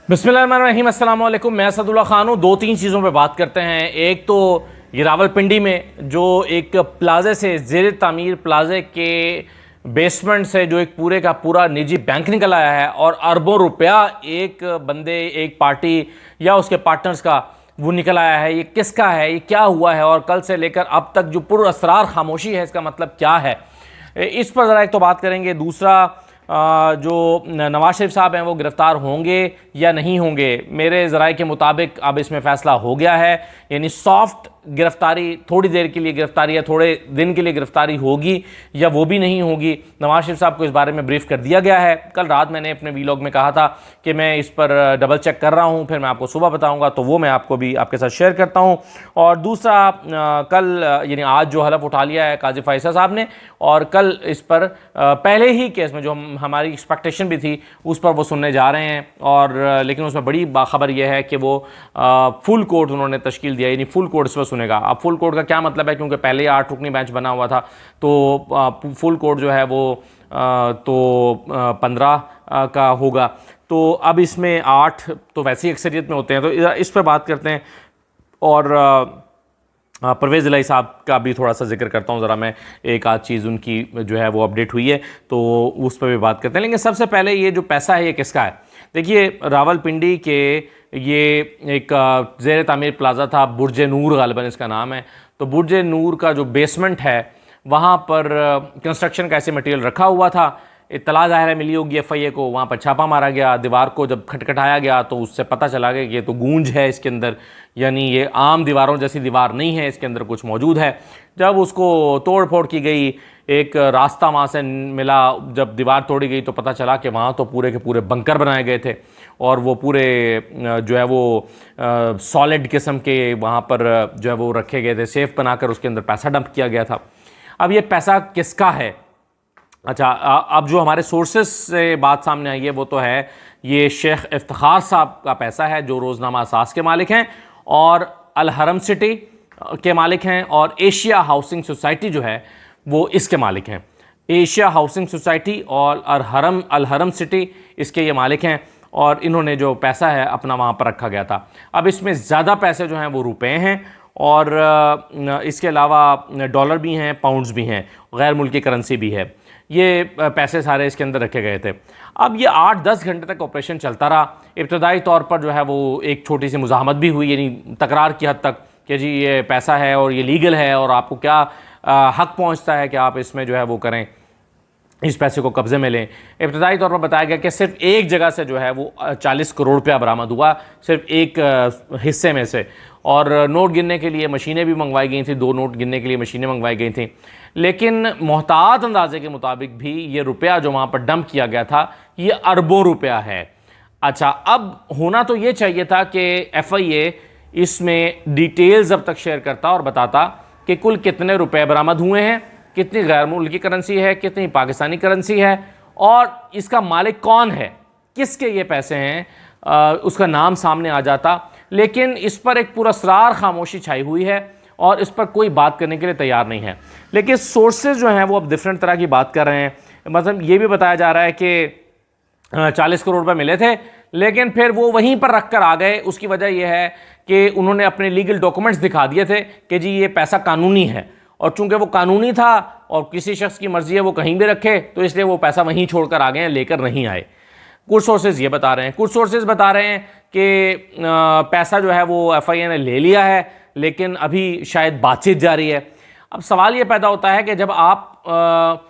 बिस्मिल्लाहिर्रहमानिर्रहीम, अस्सलाम वालेकुम। मैं असदुल्ला खान हूँ। दो तीन चीज़ों पे बात करते हैं। एक तो ये रावलपिंडी में जो एक प्लाजे से ज़ेर तामीर प्लाजे के बेसमेंट से जो एक पूरे का पूरा निजी बैंक निकल आया है और अरबों रुपया एक बंदे, एक पार्टी या उसके पार्टनर्स का वो निकल आया है। ये किसका है, ये क्या हुआ है और कल से लेकर अब तक जो पुरअसरार खामोशी है इसका मतलब क्या है, इस पर ज़रा एक तो बात करेंगे। दूसरा, जो नवाज शरीफ साहब हैं वो गिरफ़्तार होंगे या नहीं होंगे। मेरे ज़राए के मुताबिक अब इसमें फ़ैसला हो गया है, यानी सॉफ्ट गिरफ्तारी, थोड़ी देर के लिए गिरफ्तारी या थोड़े दिन के लिए गिरफ्तारी होगी या वो भी नहीं होगी। नवाज शरीफ साहब को इस बारे में ब्रीफ कर दिया गया है। कल रात मैंने अपने वीलॉग में कहा था कि मैं इस पर डबल चेक कर रहा हूँ, फिर मैं आपको सुबह बताऊँगा, तो वो मैं आपको भी आपके साथ शेयर करता हूँ। और दूसरा, कल यानी आज जो हलफ उठा लिया है काजी फैसल साहब ने, और कल इस पर पहले ही केस में जो हमारी एक्सपेक्टेशन भी थी उस पर वो सुनने जा रहे हैं। और लेकिन उसमें बड़ी खबर यह है कि वो फुल कोर्ट उन्होंने तश्कील दिया, यानी फुल कोर्ट इस पर सुनेगा। अब फुल कोर्ट का क्या मतलब है, क्योंकि पहले 8 रुकनी बेंच बना हुआ था, तो फुल कोर्ट जो है वो 15 का होगा। तो अब इसमें 8 तो वैसे ही अक्सरियत में होते हैं, तो इस पर बात करते हैं। और परवेज़ इलाही साहब का भी थोड़ा सा जिक्र करता हूँ ज़रा मैं। एक आध चीज़ उनकी जो है वो अपडेट हुई है तो उस पर भी बात करते हैं। लेकिन सबसे पहले ये जो पैसा है ये किसका है। देखिए, रावलपिंडी के ये एक ज़ेर तामीर प्लाज़ा था, बुर्ज नूर गालिबन इसका नाम है। तो बुर्ज नूर का जो बेसमेंट है वहाँ पर कंस्ट्रक्शन का ऐसे मटेरियल रखा हुआ था। इत्तला ज़ाहिर है मिली होगी FIA को, वहाँ पर छापा मारा गया। दीवार को जब खटखटाया गया तो उससे पता चला गया कि ये तो गूंज है इसके अंदर, यानी ये आम दीवारों जैसी दीवार नहीं है, इसके अंदर कुछ मौजूद है। जब उसको तोड़ फोड़ की गई, एक रास्ता वहाँ से मिला, जब दीवार तोड़ी गई तो पता चला कि वहाँ तो पूरे के पूरे बंकर बनाए गए थे और वो पूरे जो है वो सॉलिड किस्म के वहाँ पर जो है वो रखे गए थे, सेफ बनाकर उसके अंदर पैसा डंप किया गया था। अब ये पैसा किसका है? अच्छा, अब जो हमारे सोर्सेस से बात सामने आई है वो तो है ये शेख इफ्तिखार साहब का पैसा है, जो रोज़नामा असास के मालिक हैं और अल हरम सिटी के मालिक हैं, और एशिया हाउसिंग सोसाइटी जो है वो इसके मालिक हैं। एशिया हाउसिंग सोसाइटी और अल हरम सिटी इसके ये मालिक हैं, और इन्होंने जो पैसा है अपना वहाँ पर रखा गया था। अब इसमें ज़्यादा पैसे जो हैं वो रुपए हैं, और इसके अलावा डॉलर भी हैं, पाउंड्स भी हैं, गैर मुल्की करेंसी भी है। ये पैसे सारे इसके अंदर रखे गए थे। अब ये 8-10 घंटे तक ऑपरेशन चलता रहा। इब्तदाई तौर पर जो है वो एक छोटी सी मुज़ाहमत भी हुई, यानी तकरार की हद तक कि जी ये पैसा है और ये लीगल है और आपको क्या हक पहुंचता है कि आप इसमें जो है वो करें, इस पैसे को कब्ज़े में लें। इब्तदाई तौर पर बताया गया कि सिर्फ एक जगह से जो है वो 40 करोड़ रुपया बरामद हुआ, सिर्फ एक हिस्से में से। और नोट गिनने के लिए मशीनें भी मंगवाई गई थी, 2 नोट गिनने के लिए मशीनें मंगवाई गई थी। लेकिन मोहतात अंदाजे के मुताबिक भी ये रुपया जो वहाँ पर डंप किया गया था ये अरबों रुपया है। अच्छा, अब होना तो ये चाहिए था कि FIA इसमें डिटेल्स अब तक शेयर करता और बताता कि कुल कितने रुपए बरामद हुए हैं, कितनी गैर मुल्की करेंसी है, कितनी पाकिस्तानी करेंसी है, और इसका मालिक कौन है, किसके ये पैसे हैं, उसका नाम सामने आ जाता। लेकिन इस पर एक पुरअसरार खामोशी छाई हुई है और इस पर कोई बात करने के लिए तैयार नहीं है। लेकिन सोर्सेज जो हैं वो अब डिफरेंट तरह की बात कर रहे हैं। मतलब ये भी बताया जा रहा है कि 40 करोड़ रुपए मिले थे, लेकिन फिर वो वहीं पर रख कर आ गए। उसकी वजह यह है कि उन्होंने अपने लीगल डॉक्यूमेंट्स दिखा दिए थे कि जी ये पैसा कानूनी है, और चूंकि वो कानूनी था और किसी शख्स की मर्जी है वो कहीं भी रखे, तो इसलिए वो पैसा वहीं छोड़कर आ गए हैं, लेकर नहीं आए। कुछ सोर्सेज ये बता रहे हैं, कुछ सोर्सेज बता रहे हैं कि पैसा जो है वो FIA ने ले लिया है, लेकिन अभी शायद बातचीत जारी है। अब सवाल ये पैदा होता है कि जब आप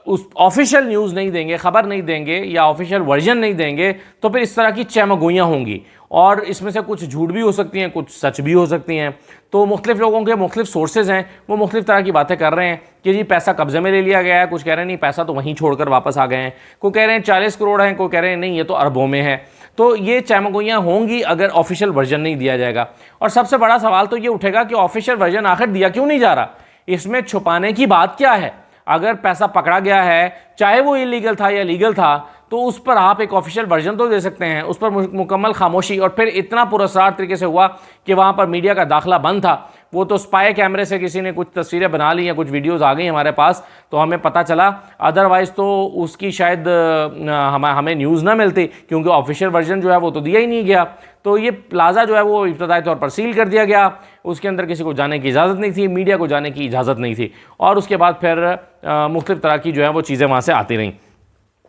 उस ऑफिशियल न्यूज़ नहीं देंगे, ख़बर नहीं देंगे या ऑफिशियल वर्जन नहीं देंगे, तो फिर इस तरह की चहमगोइयाँ होंगी, और इसमें से कुछ झूठ भी हो सकती हैं, कुछ सच भी हो सकती हैं। तो मुख्तलिफ लोगों के मुख्तलिफ सोर्सेज हैं, वो मुख्तलिफ तरह की बातें कर रहे हैं कि जी पैसा कब्जे में ले लिया गया है, कुछ कह रहे हैं नहीं पैसा तो वहीं छोड़कर वापस आ गए हैं, कोई कह रहे हैं 40 करोड़ हैं, कोई कह रहे हैं नहीं ये तो अरबों में है। तो ये चहमगोइयाँ होंगी अगर ऑफिशियल वर्जन नहीं दिया जाएगा। और सबसे बड़ा सवाल तो ये उठेगा कि ऑफिशियल वर्जन आखिर दिया क्यों नहीं जा रहा, इसमें छुपाने की बात क्या है। अगर पैसा पकड़ा गया है, चाहे वो इलीगल था या लीगल था, तो उस पर आप एक ऑफिशियल वर्जन तो दे सकते हैं, उस पर मुकम्मल खामोशी। और फिर इतना पुरस्कार तरीके से हुआ कि वहाँ पर मीडिया का दाखिला बंद था। वो तो स्पाई कैमरे से किसी ने कुछ तस्वीरें बना ली या कुछ वीडियोस आ गई हमारे पास तो हमें पता चला, अदरवाइज़ तो उसकी शायद हमें न्यूज़ ना मिलती, क्योंकि ऑफिशियल वर्जन जो है वो तो दिया ही नहीं गया। तो ये प्लाज़ा जो है वो इब्तदाई तौर पर सील कर दिया गया, उसके अंदर किसी को जाने की इजाज़त नहीं थी, मीडिया को जाने की इजाज़त नहीं थी, और उसके बाद फिर मुख्तलिफ तरह की जो है वो चीज़ें वहाँ से आती रहीं।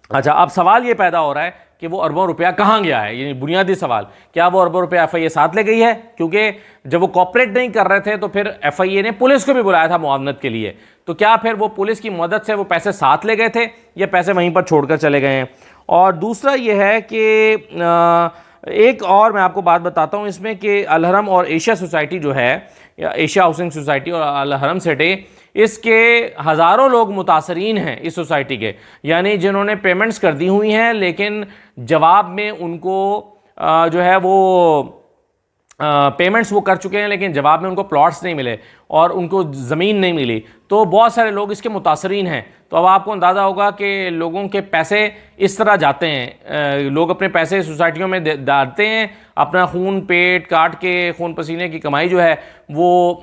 अच्छा, अब सवाल ये पैदा हो रहा है कि वो अरबों रुपया कहाँ गया है, यानी बुनियादी सवाल, क्या वो अरबों रुपया FIA साथ ले गई है? क्योंकि जब वो कॉपरेट नहीं कर रहे थे तो फिर FIA ने पुलिस को भी बुलाया था मुआवनत के लिए, तो क्या फिर वो पुलिस की मदद से वो पैसे साथ ले गए थे या पैसे वहीं पर छोड़कर चले गए हैं? और दूसरा ये है कि एक और मैं आपको बात बताता हूँ इसमें कि अल हरम और एशिया सोसाइटी जो है, एशिया हाउसिंग सोसाइटी और अल हरम सिटी, इसके हज़ारों लोग मुतासरीन हैं इस सोसाइटी के, यानी जिन्होंने पेमेंट्स कर दी हुई हैं लेकिन जवाब में उनको जो है वो पेमेंट्स वो कर चुके हैं लेकिन जवाब में उनको प्लॉट्स नहीं मिले और उनको ज़मीन नहीं मिली, तो बहुत सारे लोग इसके मुतासरीन हैं। तो अब आपको अंदाज़ा होगा कि लोगों के पैसे इस तरह जाते हैं, लोग अपने पैसे सोसाइटियों में डालते हैं, अपना खून पेट काट के, खून पसीने की कमाई जो है वो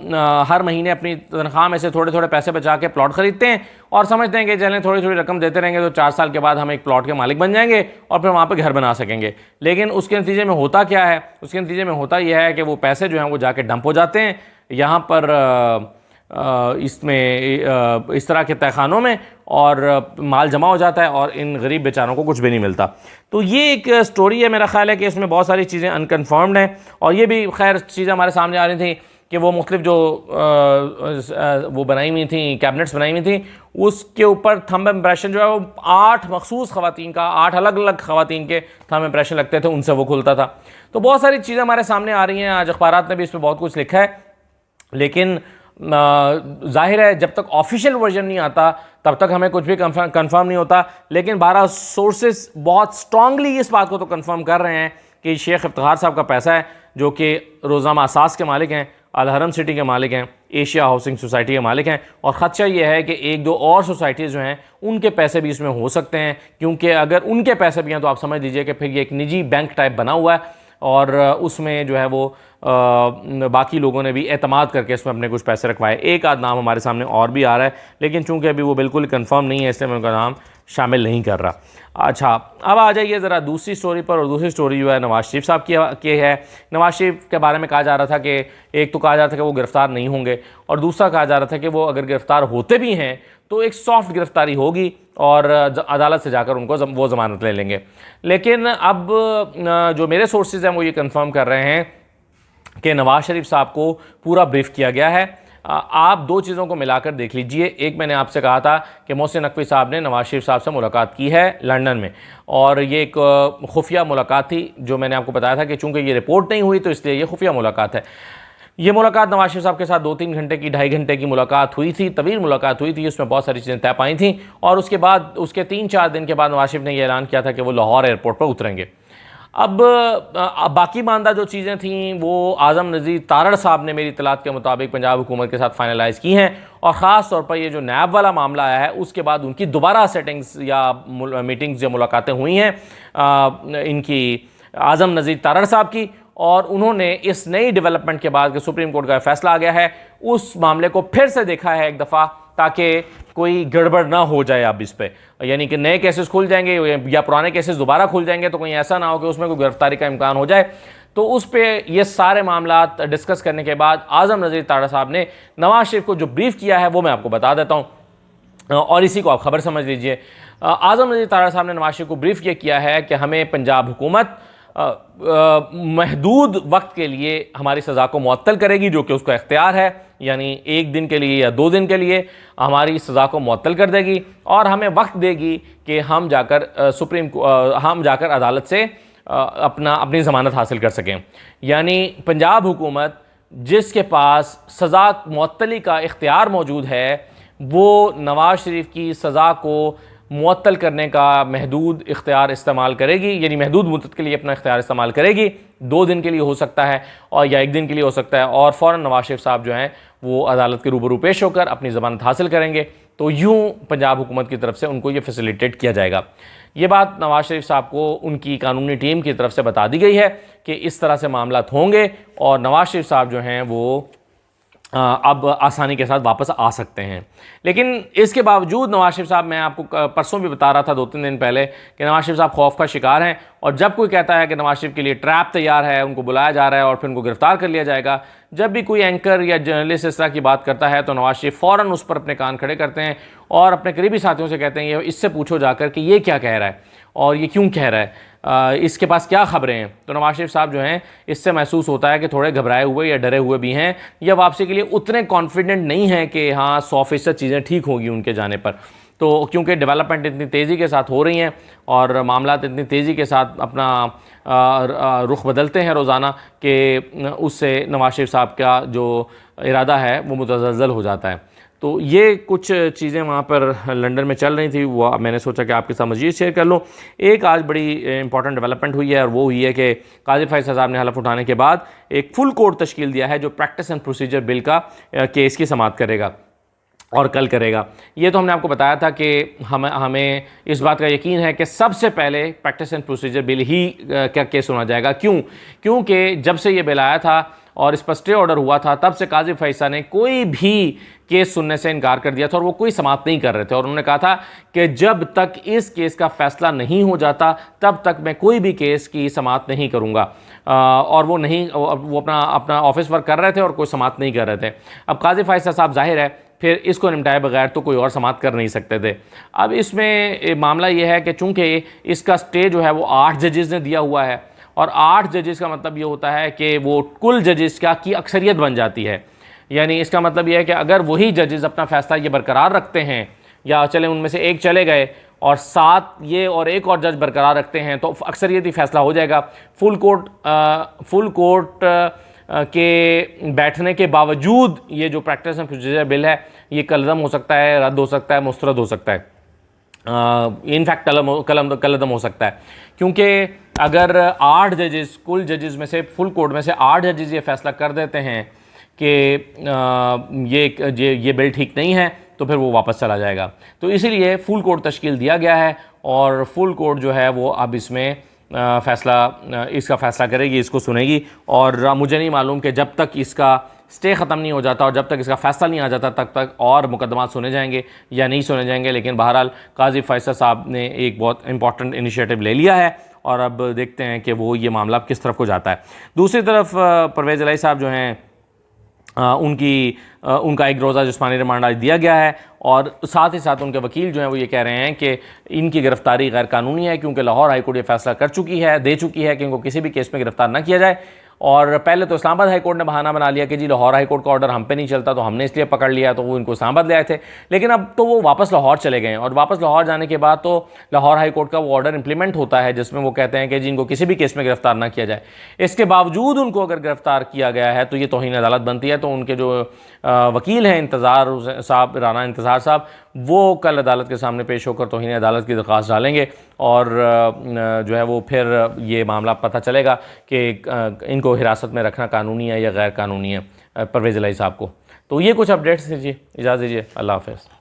हर महीने अपनी तनख्वाह में से थोड़े थोड़े पैसे बचा के प्लॉट ख़रीदते हैं और समझते हैं कि चलें थोड़ी थोड़ी रकम देते रहेंगे तो 4 साल के बाद हम एक प्लॉट के मालिक बन जाएंगे और फिर वहाँ पर घर बना सकेंगे। लेकिन उसके नतीजे में होता क्या है? उसके नतीजे में होता यह है कि वो पैसे जो हैं वो जाके डंप हो जाते हैं यहाँ पर इसमें इस तरह के तहखानों में, और माल जमा हो जाता है और इन गरीब बेचारों को कुछ भी नहीं मिलता। तो ये एक स्टोरी है, मेरा ख्याल है कि इसमें बहुत सारी चीज़ें अनकन्फर्म्ड हैं, और ये भी खैर चीज़ें हमारे सामने आ रही थी कि वो मुख्तलिफ जो वो बनाई हुई थी, कैबिनेट्स बनाई हुई थी, उसके ऊपर थंब इम्प्रेशन जो है वो 8 मखसूस ख़वातीन का, 8 अलग अलग ख़वातीन के थंब इम्प्रेशन लगते थे, उनसे वो खुलता था। तो बहुत सारी चीज़ें हमारे सामने आ रही हैं, आज अखबारात ने भी इस पर बहुत कुछ लिखा है, लेकिन जाहिर है जब तक ऑफिशियल वर्जन नहीं आता तब तक हमें कुछ भी कंफर्म नहीं होता। लेकिन 12 सोर्सेज बहुत स्ट्रांगली इस बात को तो कंफर्म कर रहे हैं कि शेख इफ्तिखार साहब का पैसा है, जो कि रोज़ाना असास के मालिक हैं, अल हरम सिटी के मालिक हैं, एशिया हाउसिंग सोसाइटी के मालिक हैं, और ख़दशा ये है कि 1-2 और सोसाइटीज़ जो हैं उनके पैसे भी इसमें हो सकते हैं, क्योंकि अगर उनके पैसे भी हैं तो आप समझ लीजिए कि फिर ये एक निजी बैंक टाइप बना हुआ है और उसमें जो है वो बाकी लोगों ने भी एतमाद करके इसमें अपने कुछ पैसे रखवाए। एक आध नाम हमारे सामने और भी आ रहा है, लेकिन चूंकि अभी वो बिल्कुल कंफर्म नहीं है इसलिए मैं उनका नाम शामिल नहीं कर रहा। अच्छा, अब आ जाइए ज़रा दूसरी स्टोरी पर, और दूसरी स्टोरी जो है नवाज शरीफ साहब की है। नवाज शरीफ के बारे में कहा जा रहा था कि एक तो कहा जा रहा था कि वो गिरफ़्तार नहीं होंगे, और दूसरा कहा जा रहा था कि वो अगर गिरफ़्तार होते भी हैं तो एक सॉफ्ट गिरफ़्तारी होगी और अदालत से जाकर उनको वो ज़मानत ले लेंगे। लेकिन अब जो मेरे सोर्सेज हैं वो ये कंफर्म कर रहे हैं कि नवाज शरीफ साहब को पूरा ब्रीफ किया गया है। आप 2 चीज़ों को मिलाकर देख लीजिए। एक, मैंने आपसे कहा था कि मोहसिन नकवी साहब ने नवाज शरीफ साहब से मुलाकात की है लंदन में, और ये एक खुफिया मुलाकात थी, जो मैंने आपको बताया था कि चूंकि ये रिपोर्ट नहीं हुई तो इसलिए ये खुफिया मुलाकात है। ये मुलाकात नवाज शरीफ साहब के साथ 2-3 घंटे की, 2.5 घंटे की मुलाकात हुई थी, तवील मुलाकात हुई थी, उसमें बहुत सारी चीज़ें तय पाई थी, और उसके बाद उसके 3-4 दिन के बाद नवाज शरीफ ने यह ऐलान किया था कि वो लाहौर एयरपोर्ट पर उतरेंगे। अब बाकी मानदा जो चीज़ें थीं वो आज़म नज़ीर तारड़ साहब ने मेरी इत्तलात के मुताबिक पंजाब हुकूमत के साथ फाइनलाइज़ की हैं, और ख़ास तौर पर ये जो नैब वाला मामला आया है उसके बाद उनकी दोबारा सेटिंग्स या मीटिंग्स या मुलाकातें हुई हैं इनकी आज़म नज़ीर तारड़ साहब की, और उन्होंने इस नई डेवलपमेंट के बाद कि सुप्रीम कोर्ट का फैसला आ गया है उस मामले को फिर से देखा है एक दफ़ा, ताकि कोई गड़बड़ ना हो जाए अब इस पे, यानी कि नए केसेस खुल जाएंगे या पुराने केसेस दोबारा खुल जाएंगे तो कहीं ऐसा ना हो कि उसमें कोई गिरफ्तारी का इम्कान हो जाए। तो उस पे ये सारे मामला डिस्कस करने के बाद आज़म नज़ीर तारड़ साहब ने नवाज शरीफ को जो ब्रीफ किया है वो मैं आपको बता देता हूँ, और इसी को आप खबर समझ लीजिए। आज़म नज़ीर तारड़ साहब ने नवाज शरीफ को ब्रीफ ये किया है कि हमें पंजाब हुकूमत महदूद वक्त के लिए हमारी सज़ा को मुअत्तल करेगी, जो कि उसका इख्तियार है, यानी 1 दिन के लिए या 2 दिन के लिए हमारी सज़ा को मुअत्तल कर देगी, और हमें वक्त देगी कि हम जाकर अदालत से अपनी ज़मानत हासिल कर सकें। यानी पंजाब हुकूमत जिसके पास सज़ा मुअत्तली का इख्तियार मौजूद है वो नवाज शरीफ की सज़ा को मुअत्तल करने का महदूद इख्तियार इस्तेमाल करेगी, यानी महदूद मुद्दत के लिए अपना इख्तियार इस्तेमाल करेगी। 2 दिन के लिए हो सकता है और या 1 दिन के लिए हो सकता है, और फ़ौरन नवाज शरीफ साहब जो हैं वो अदालत के रूबरू पेश होकर अपनी ज़मानत हासिल करेंगे, तो यूँ पंजाब हुकूमत की तरफ से उनको ये फैसिलिटेट किया जाएगा। ये बात नवाज शरीफ साहब को उनकी कानूनी टीम की तरफ से बता दी गई है कि इस तरह से मामला होंगे और नवाज शरीफ साहब जो हैं वो अब आसानी के साथ वापस आ सकते हैं। लेकिन इसके बावजूद नवाज शरीफ साहब, मैं आपको परसों भी बता रहा था 2-3 दिन पहले कि नवाज शरीफ साहब खौफ का शिकार हैं और जब कोई कहता है कि नवाज शरीफ के लिए ट्रैप तैयार है, उनको बुलाया जा रहा है और फिर उनको गिरफ्तार कर लिया जाएगा, जब भी कोई एंकर या जर्नलिस्ट इस तरह की बात करता है तो नवाज शरीफ फ़ौरन उस पर अपने कान खड़े करते हैं और अपने करीबी साथियों से कहते हैं ये इससे पूछो जाकर कि ये क्या कह रहा है और ये क्यों कह रहा है, इसके पास क्या खबरें हैं। तो नवाज शरीफ साहब जो हैं, इससे महसूस होता है कि थोड़े घबराए हुए या डरे हुए भी हैं या वापसी के लिए उतने कॉन्फिडेंट नहीं हैं कि हाँ 100% चीज़ें ठीक होगी उनके जाने पर। तो क्योंकि डेवलपमेंट इतनी तेज़ी के साथ हो रही हैं और मामला इतनी तेज़ी के साथ अपना रुख बदलते हैं रोज़ाना कि उससे नवाज शरीफ साहब का जो इरादा है वो मुतज़लज़ल हो जाता है। तो ये कुछ चीज़ें वहाँ पर लंदन में चल रही थी, वो मैंने सोचा कि आपके साथ मज़ीद शेयर कर लूँ। एक आज बड़ी इंपॉर्टेंट डेवलपमेंट हुई है और वो हुई है कि काजी फैसल साहब ने हलफ उठाने के बाद एक फुल कोर्ट तश्कील दिया है जो प्रैक्टिस एंड प्रोसीजर बिल का केस की समाअत करेगा और कल करेगा। ये तो हमने आपको बताया था कि हमें इस बात का यकीन है कि सबसे पहले प्रैक्टिस एंड प्रोसीजर बिल ही क्या केस होना जाएगा। क्योंकि जब से ये बिल आया था और इस पर स्टे ऑर्डर हुआ था तब से काजी फैसल ने कोई भी केस सुनने से इनकार कर दिया था और वो कोई समाअत नहीं कर रहे थे और उन्होंने कहा था कि जब तक इस केस का फैसला नहीं हो जाता तब तक मैं कोई भी केस की समाअत नहीं करूँगा। और वो अपना ऑफिस वर्क कर रहे थे और कोई समाअत नहीं कर रहे थे। अब काजी फैसल साहब जाहिर है फिर इसको निपटाए बगैर तो कोई और समाअत कर नहीं सकते थे। अब इसमें मामला ये है कि चूँकि इसका स्टे जो है वो 8 जजेज़ ने दिया हुआ है और 8 जजेस का मतलब ये होता है कि वो कुल जजेस की अक्सरियत बन जाती है। यानी इसका मतलब ये है कि अगर वही जजेस अपना फैसला ये बरकरार रखते हैं या चले उनमें से एक चले गए और 7 ये और एक और जज बरकरार रखते हैं तो अक्सरियती फैसला हो जाएगा। फुल कोर्ट के बैठने के बावजूद ये जो प्रैक्टिस एंड प्रोसीजर बिल है ये कलदम हो सकता है, रद्द हो सकता है, मुस्तरद हो सकता है, इनफैक्ट कलदम हो सकता है। क्योंकि अगर 8 जजेस कुल जजेस में से फुल कोर्ट में से 8 जजेस ये फैसला कर देते हैं कि ये बिल ठीक नहीं है तो फिर वो वापस चला जाएगा। तो इसीलिए फुल कोर्ट तश्कील दिया गया है और फुल कोर्ट जो है वो अब इसमें इसका फ़ैसला करेगी, इसको सुनेगी। और मुझे नहीं मालूम कि जब तक इसका स्टे ख़त्म नहीं हो जाता और जब तक इसका फ़ैसला नहीं आ जाता तब तक और मुकदमा सुने जाएंगे या नहीं सुने जाएंगे। लेकिन बहरहाल काजी फैसल साहब ने एक बहुत इंपॉर्टेंट इनिशिएटिव ले लिया है और अब देखते हैं कि वो ये मामला किस तरफ को जाता है। दूसरी तरफ परवेज़ इलाही साहब जो हैं उनका एक रोज़ा जिस्मानी रिमांड आज दिया गया है और साथ ही साथ उनके वकील जो हैं वो ये कह रहे हैं कि इनकी गिरफ्तारी गैर कानूनी है क्योंकि लाहौर हाई कोर्ट ये फैसला दे चुकी है कि इनको किसी भी केस में गिरफ्तार न किया जाए। और पहले तो इस्लामाबाद हाई कोर्ट ने बहाना बना लिया कि जी लाहौर हाई कोर्ट का ऑर्डर हम पे नहीं चलता तो हमने इसलिए पकड़ लिया, तो वो इनको इस्लामाबाद ले आए थे। लेकिन अब तो वो वापस लाहौर चले गए और वापस लाहौर जाने के बाद तो लाहौर हाई कोर्ट का वो ऑर्डर इंप्लीमेंट होता है जिसमें वो कहते हैं कि जी इनको किसी भी केस में गिरफ्तार ना किया जाए। इसके बावजूद उनको अगर गिरफ्तार किया गया है तो ये तौहीन अदालत बनती है। तो उनके जो वकील हैं राना इंतज़ार साहब, वो कल अदालत के सामने पेश होकर तौहीन अदालत की दरख्वास्त डालेंगे और जो है वो फिर ये मामला पता चलेगा कि इनको हिरासत में रखना कानूनी है या गैर कानूनी है परवेज़ इलाही साहब को। तो ये कुछ अपडेट्स दीजिए, इजाज़त दीजिए, अल्लाह हाफ़िज़।